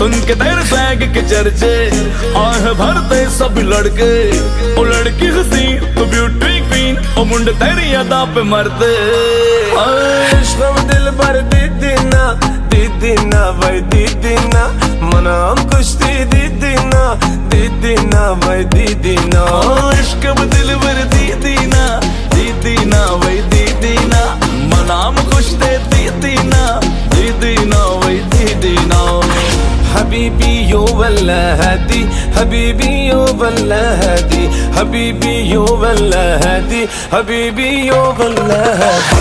सुन के तेरे फ्लैग के चर्चे आह भरते सब लड़के। ओ लड़की हसी तो ब्यूटी क्वीन, ओ मुंडे तेरी अदा पे मरते। इश्क़ दिल भर दीदीना भाई दीदीना, मनाम कुश्ती दीदीना भाई दीदीना। इश्क दिल भर दीदीना भाई दीदीना, मनाम कुश्ती दीदीना भाई दीदीना। हबीबी यो वल्ला हदी, हबीबी यो वल्ला हदी, हबीबी यो वल्ला हदी, हबीबी यो वल्ला हदी।